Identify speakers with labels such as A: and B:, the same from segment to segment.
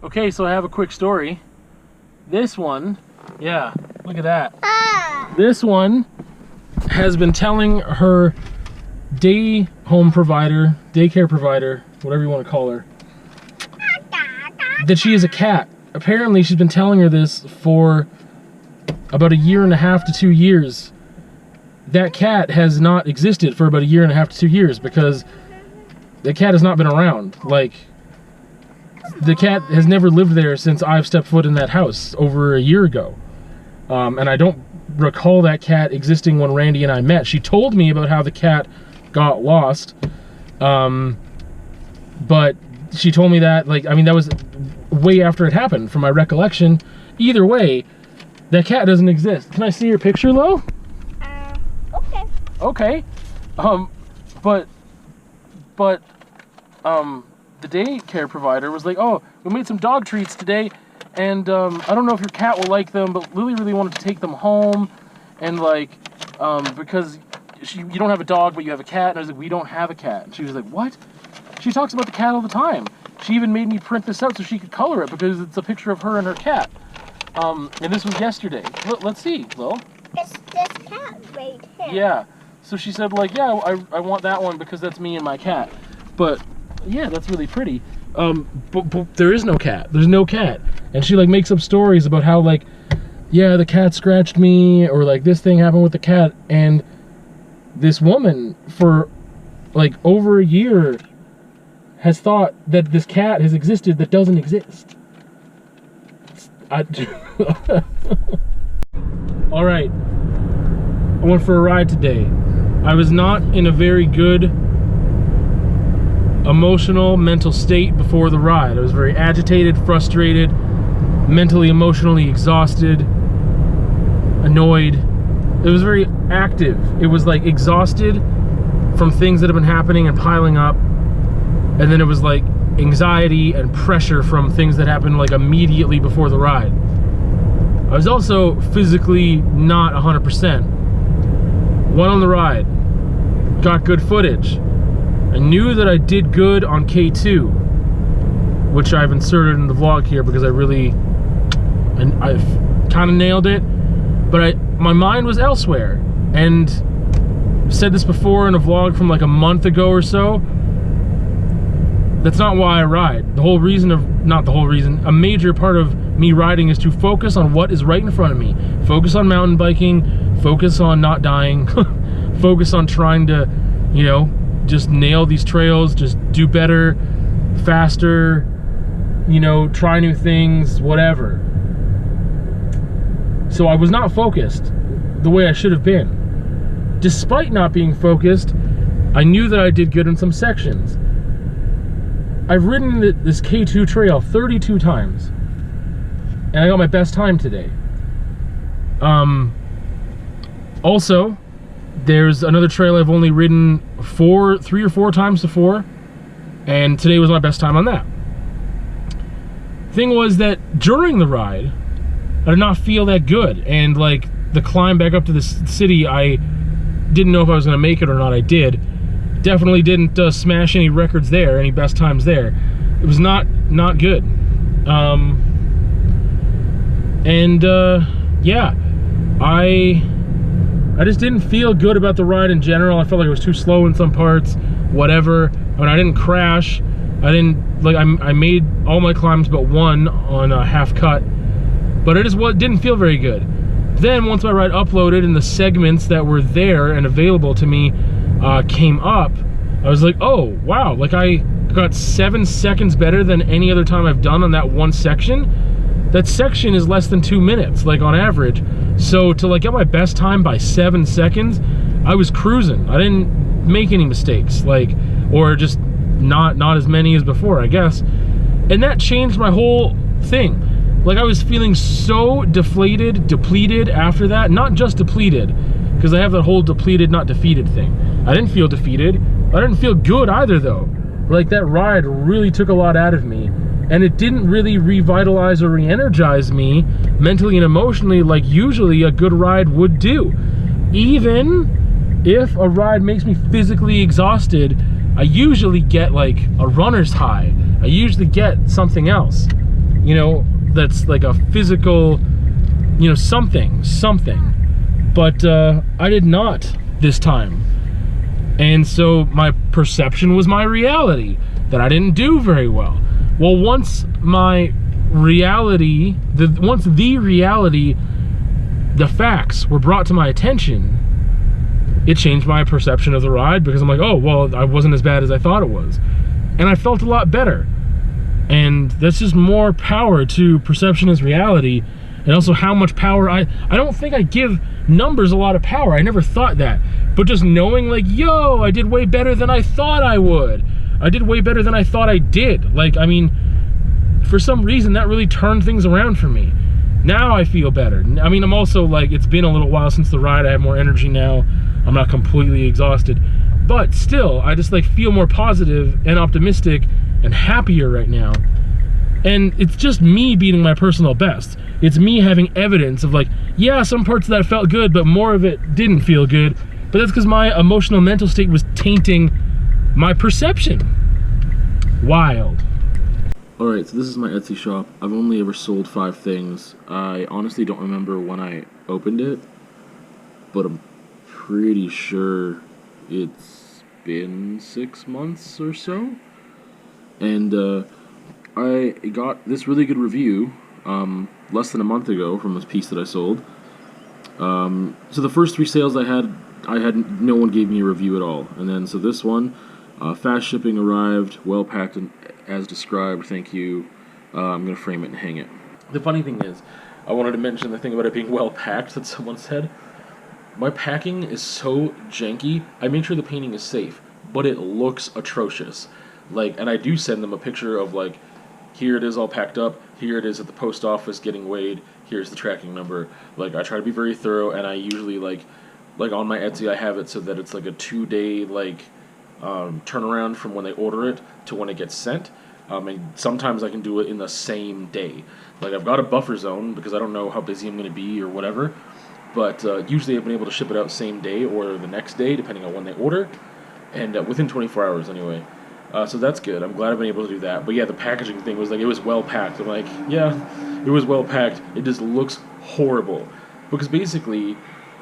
A: Okay, so I have a quick story. This one, yeah, look at that. This one has been telling her daycare provider, whatever you want to call her, that she is a cat. Apparently she's been telling her this for about 1.5 to 2 years. That cat has not existed for about 1.5 to 2 years because the cat has not been around. Like, the cat has never lived there since I've stepped foot in that house over 1 year ago. And I don't recall that cat existing when Randy and I met. She told me about how the cat got lost. But she told me that, like, I mean, that was way after it happened from my recollection. Either way, that cat doesn't exist. Can I see your picture, Lo?
B: Okay.
A: Okay. The daycare provider was like, oh, we made some dog treats today, and I don't know if your cat will like them, but Lily really wanted to take them home, and like, because you don't have a dog, but you have a cat, and I was like, we don't have a cat. And she was like, what? She talks about the cat all the time. She even made me print this out so she could color it, because it's a picture of her and her cat. And this was yesterday. Let's see, Lil.
B: It's this cat right here.
A: Yeah. So she said, like, yeah, I want that one because that's me and my cat. But yeah, that's really pretty. But there is no cat. There's no cat. And she like makes up stories about how, like, yeah, the cat scratched me, or like this thing happened with the cat. And this woman for like over 1 year has thought that this cat has existed that doesn't exist. All right, I went for a ride today. I was not in a very good emotional, mental state before the ride. I was very agitated, frustrated, mentally, emotionally exhausted, annoyed. It was very active. It was like exhausted from things that have been happening and piling up. And then it was like anxiety and pressure from things that happened like immediately before the ride. I was also physically not 100%. Went on the ride, got good footage. I knew that I did good on K2, which I've inserted in the vlog here because I've kind of nailed it, but my mind was elsewhere. And I've said this before in a vlog from like a month ago or so. That's not why I ride. The whole reason a major part of me riding is to focus on what is right in front of me. Focus on mountain biking, focus on not dying, focus on trying to, you know, just nail these trails, just do better, faster, you know, try new things, whatever. So I was not focused the way I should have been. Despite not being focused, I knew that I did good in some sections. I've ridden this K2 trail 32 times, and I got my best time today. Also, there's another trail I've only ridden 3 or 4 times before, and today was my best time on that. Thing was that during the ride, I did not feel that good, and like the climb back up to the city, I didn't know if I was gonna make it or not. I did. Definitely didn't smash any records there, any best times there. It was not good. Yeah, I just didn't feel good about the ride in general. I felt like it was too slow in some parts, whatever. I mean, I didn't crash. I made all my climbs but one on a half cut, but it just didn't feel very good. Then once my ride uploaded and the segments that were there and available to me came up, I was like, oh wow, like I got 7 seconds better than any other time I've done on that one section. That section is less than 2 minutes, like on average. So to like get my best time by 7 seconds, I was cruising. I didn't make any mistakes, like, or just not as many as before, I guess. And that changed my whole thing. Like I was feeling so depleted after that. Not just depleted, because I have that whole depleted, not defeated thing. I didn't feel defeated. I didn't feel good either though. Like that ride really took a lot out of me, and it didn't really revitalize or re-energize me mentally and emotionally like usually a good ride would do. Even if a ride makes me physically exhausted, I usually get like a runner's high. I usually get something else. you know, that's like a physical, you know, something. But I did not this time. And so my perception was my reality, that I didn't do very well. Well, once the facts were brought to my attention, it changed my perception of the ride, because I'm like, oh, well, I wasn't as bad as I thought it was. And I felt a lot better. And that's just more power to perception as reality. And also how much power I don't think I give numbers a lot of power. I never thought that. But just knowing, like, yo, I did way better than I thought I would. I did way better than I thought I did. Like, I mean, for some reason, that really turned things around for me. Now I feel better. I mean, I'm also, like, it's been a little while since the ride. I have more energy now. I'm not completely exhausted. But still, I just, like, feel more positive and optimistic and happier right now. And it's just me beating my personal best. It's me having evidence of, like, yeah, some parts of that felt good, but more of it didn't feel good. But that's because my emotional mental state was tainting my perception. Wild. Alright, so this is my Etsy shop. I've only ever sold 5 things. I honestly don't remember when I opened it, but I'm pretty sure it's been 6 months or so. And I got this really good review less than a month ago from this piece that I sold. So the first 3 sales I had no one gave me a review at all. And then, so this one, fast shipping arrived, well packed and as described, thank you. I'm going to frame it and hang it. The funny thing is, I wanted to mention the thing about it being well packed that someone said. My packing is so janky. I make sure the painting is safe, but it looks atrocious. Like, and I do send them a picture of, like, here it is all packed up, here it is at the post office getting weighed, here's the tracking number. Like, I try to be very thorough, and I usually, like on my Etsy, I have it so that it's like a 2-day, like, turnaround from when they order it to when it gets sent. And sometimes I can do it in the same day. Like, I've got a buffer zone because I don't know how busy I'm going to be or whatever. But usually I've been able to ship it out same day or the next day, depending on when they order. And within 24 hours anyway. So that's good. I'm glad I've been able to do that. But yeah, the packaging thing was like, it was well packed. I'm like, yeah, it was well packed. It just looks horrible. Because basically,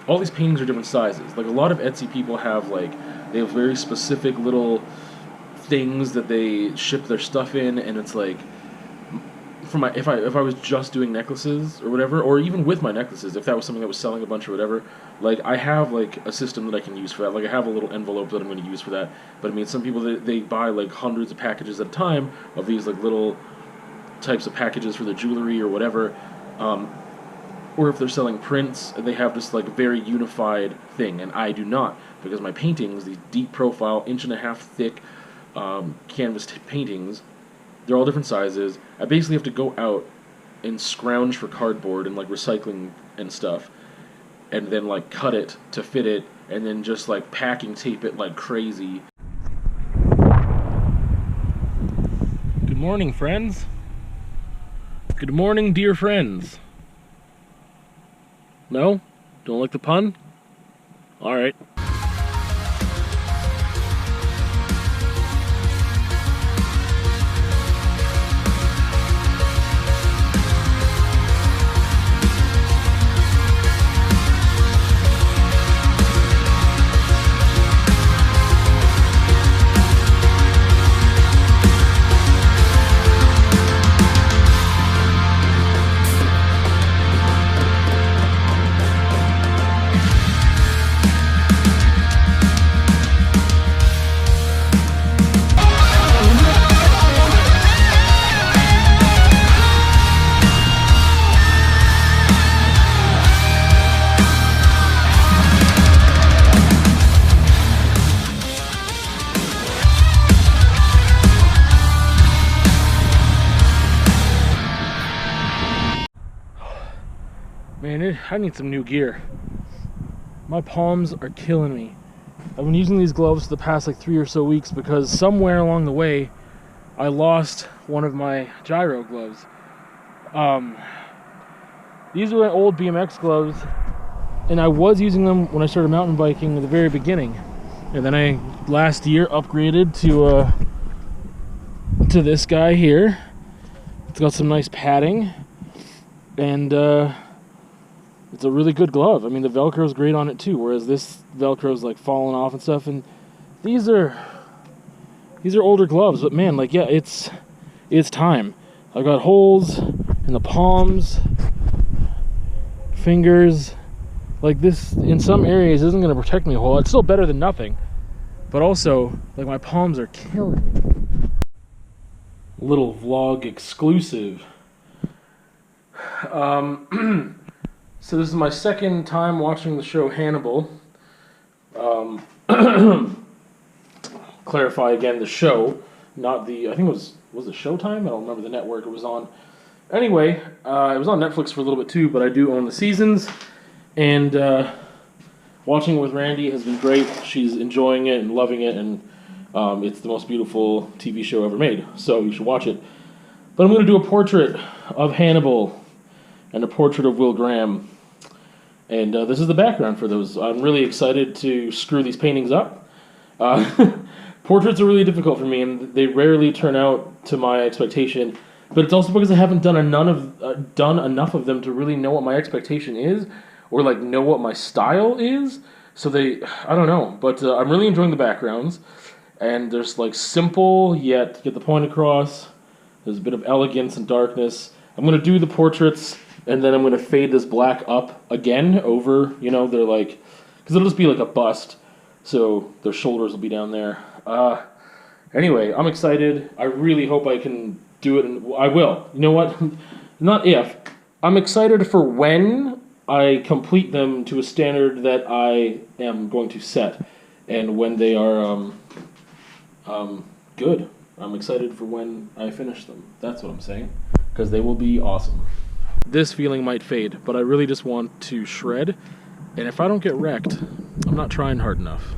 A: all these paintings are different sizes. Like, a lot of Etsy people have, like, they have very specific little things that they ship their stuff in, and it's like, for my, if I was just doing necklaces or whatever, or even with my necklaces, if that was something that was selling a bunch or whatever, like, I have, like, a system that I can use for that. Like, I have a little envelope that I'm going to use for that. But I mean, some people, they buy, like, hundreds of packages at a time of these, like, little types of packages for their jewelry or whatever. Or if they're selling prints, they have this, like, very unified thing, and I do not, because my paintings, these deep profile, 1.5-inch thick canvas paintings, they're all different sizes. I basically have to go out and scrounge for cardboard and, like, recycling and stuff, and then, like, cut it to fit it, and then just, like, packing tape it like crazy. Good morning, friends. Good morning, dear friends. No? Don't like the pun? Alright. Man, I need some new gear. My palms are killing me. I've been using these gloves for the past like 3 or so weeks because somewhere along the way I lost one of my gyro gloves. These are my old BMX gloves, and I was using them when I started mountain biking at the very beginning. And then I last year upgraded to this guy here. It's got some nice padding, and it's a really good glove. I mean, the Velcro's great on it too, whereas this Velcro's like falling off and stuff. And these are older gloves, but man, like, yeah, it's time. I've got holes in the palms, fingers. Like, this in some areas isn't going to protect me a whole lot. It's still better than nothing, but also, like, my palms are killing me. Little vlog exclusive. So this is my second time watching the show Hannibal. Clarify again, the show, not the, I think it was it Showtime? I don't remember the network it was on. Anyway, it was on Netflix for a little bit too, but I do own the seasons, and watching it with Randy has been great. She's enjoying it and loving it, and it's the most beautiful TV show ever made, so you should watch it. But I'm going to do a portrait of Hannibal and a portrait of Will Graham, and this is the background for those. I'm really excited to screw these paintings up. Portraits are really difficult for me, and they rarely turn out to my expectation. But it's also because I haven't done enough of them to really know what my expectation is, or like know what my style is. So I don't know. But I'm really enjoying the backgrounds, and there's like simple yet get the point across. There's a bit of elegance and darkness. I'm gonna do the portraits, and then I'm gonna fade this black up again over. You know, they're like, because it'll just be like a bust, so their shoulders will be down there. Anyway, I'm excited. I really hope I can do it, and I will. You know what? Not if. I'm excited for when I complete them to a standard that I am going to set, and when they are good. I'm excited for when I finish them. That's what I'm saying, because they will be awesome. This feeling might fade, but I really just want to shred, and if I don't get wrecked, I'm not trying hard enough.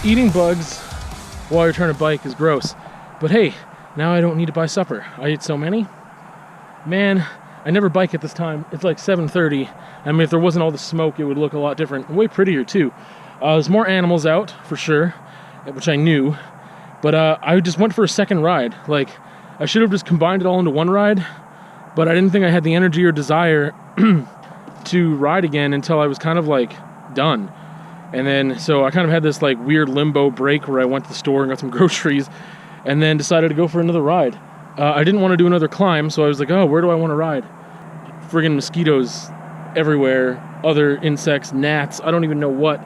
A: Eating bugs while you're trying to bike is gross. But hey, now I don't need to buy supper. I ate so many. Man, I never bike at this time. It's like 7:30. I mean, if there wasn't all the smoke, it would look a lot different. Way prettier too. There's more animals out, for sure, which I knew. But I just went for a second ride. Like, I should have just combined it all into one ride, but I didn't think I had the energy or desire to ride again until I was kind of like done. And then, so I kind of had this like weird limbo break where I went to the store and got some groceries and then decided to go for another ride. I didn't want to do another climb, so I was like, oh, where do I want to ride? Friggin' mosquitoes everywhere, other insects, gnats, I don't even know what.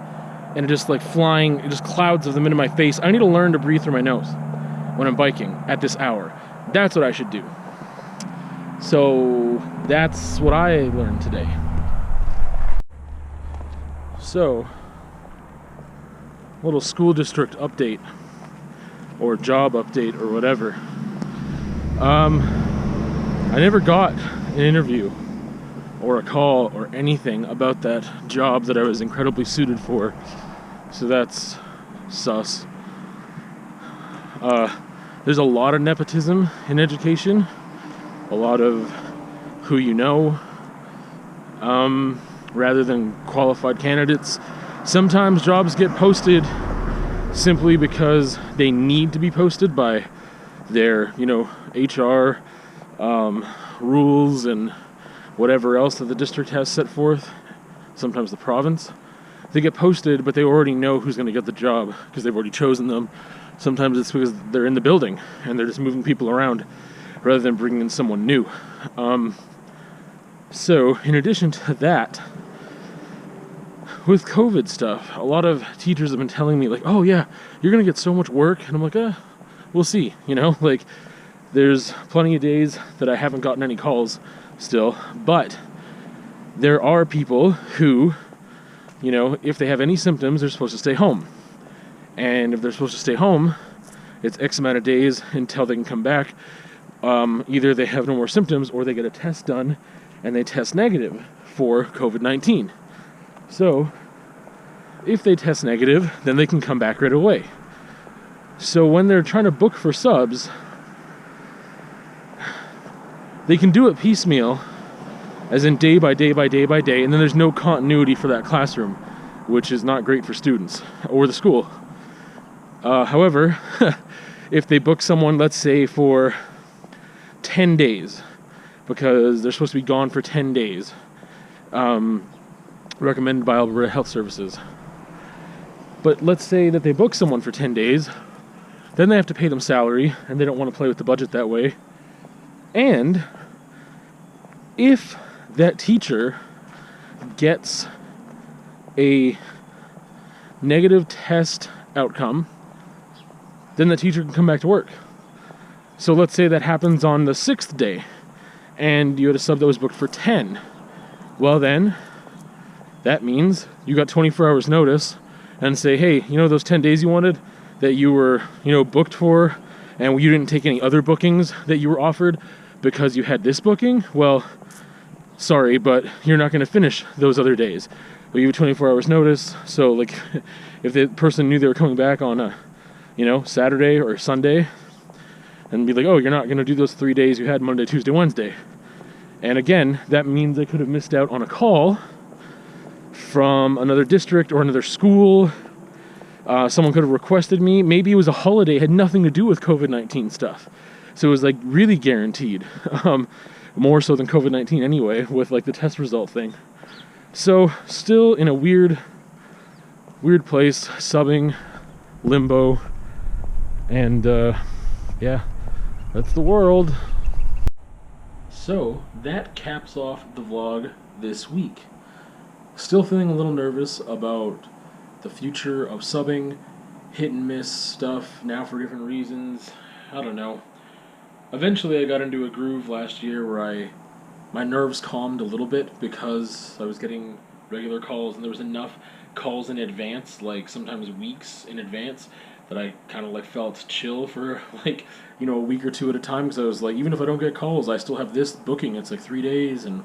A: And it just like flying, just clouds of them into my face. I need to learn to breathe through my nose when I'm biking at this hour. That's what I should do. So that's what I learned today. So, little school district update or job update or whatever. I never got an interview or a call or anything about that job that I was incredibly suited for, so that's sus. There's a lot of nepotism in education, a lot of who you know, rather than qualified candidates. Sometimes jobs get posted simply because they need to be posted by their, HR rules and whatever else that the district has set forth, sometimes the province. They get posted, but they already know who's going to get the job because they've already chosen them. Sometimes it's because they're in the building and they're just moving people around rather than bringing in someone new. So, in addition to that, with COVID stuff, a lot of teachers have been telling me, like, oh yeah, you're going to get so much work. And I'm like, we'll see, like, there's plenty of days that I haven't gotten any calls still, but there are people who, if they have any symptoms, they're supposed to stay home. And if they're supposed to stay home, it's X amount of days until they can come back. Either they have no more symptoms or they get a test done and they test negative for COVID-19. So, if they test negative, then they can come back right away. So when they're trying to book for subs, they can do it piecemeal, as in day by day by day by day, and then there's no continuity for that classroom, which is not great for students or the school. However, if they book someone, let's say, for 10 days, because they're supposed to be gone for 10 days, recommended by Alberta Health Services. But let's say that they book someone for 10 days, then they have to pay them salary, and they don't want to play with the budget that way. And if that teacher gets a negative test outcome, then the teacher can come back to work. So let's say that happens on the 6th day, and you had a sub that was booked for 10. Well then, that means you got 24 hours notice, and say, hey, you know those 10 days you wanted that you were, you know, booked for, and you didn't take any other bookings that you were offered because you had this booking? Well, sorry, but you're not going to finish those other days. We give you 24 hours notice, so like if the person knew they were coming back on a, you know, Saturday or Sunday, and be like, oh, you're not going to do those 3 days you had Monday, Tuesday, Wednesday. And again, that means I could have missed out on a call from another district or another school. Someone could have requested me. Maybe it was a holiday, had nothing to do with COVID-19 stuff. So it was like really guaranteed. More so than COVID-19 anyway, with like the test result thing. So still in a weird place, subbing, limbo, and yeah, that's the world. So that caps off the vlog this week. Still feeling a little nervous about the future of subbing, hit and miss stuff now for different reasons. I don't know. Eventually I got into a groove last year where my nerves calmed a little bit because I was getting regular calls, and there was enough calls in advance, like sometimes weeks in advance, that I kind of like felt chill for like, you know, a week or two at a time, because I was like, even if I don't get calls, I still have this booking. It's like 3 days. And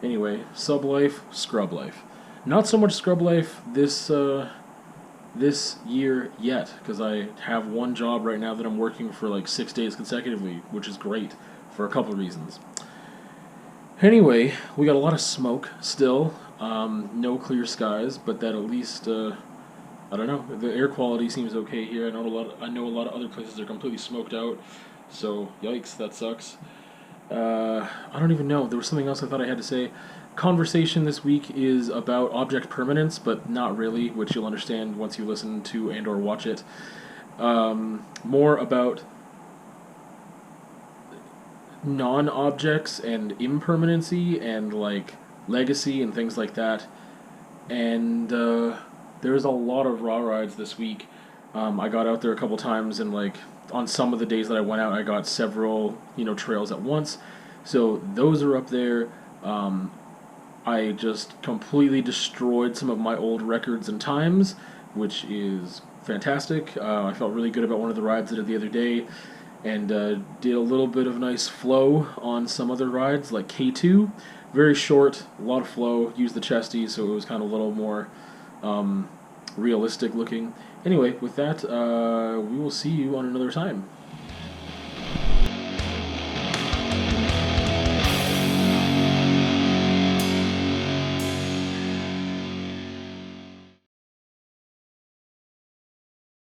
A: anyway, sub life, scrub life. Not so much scrub life this year yet, because I have one job right now that I'm working for like 6 days consecutively, which is great for a couple of reasons. Anyway, we got a lot of smoke still. No clear skies, but that at least I don't know. The air quality seems okay here. I know a lot of other places are completely smoked out. So yikes, that sucks. I don't even know. There was something else I thought I had to say. Conversation this week is about object permanence, but not really, which you'll understand once you listen to and or watch it. More about non-objects and impermanency and like legacy and things like that. And there's a lot of raw rides this week. I got out there a couple times, and like on some of the days that I went out, I got several, you know, trails at once. So those are up there. I just completely destroyed some of my old records and times, which is fantastic. I felt really good about one of the rides I did the other day, and did a little bit of nice flow on some other rides, like K2. Very short, a lot of flow, used the chesty, so it was kind of a little more realistic looking. Anyway, with that, we will see you on another time.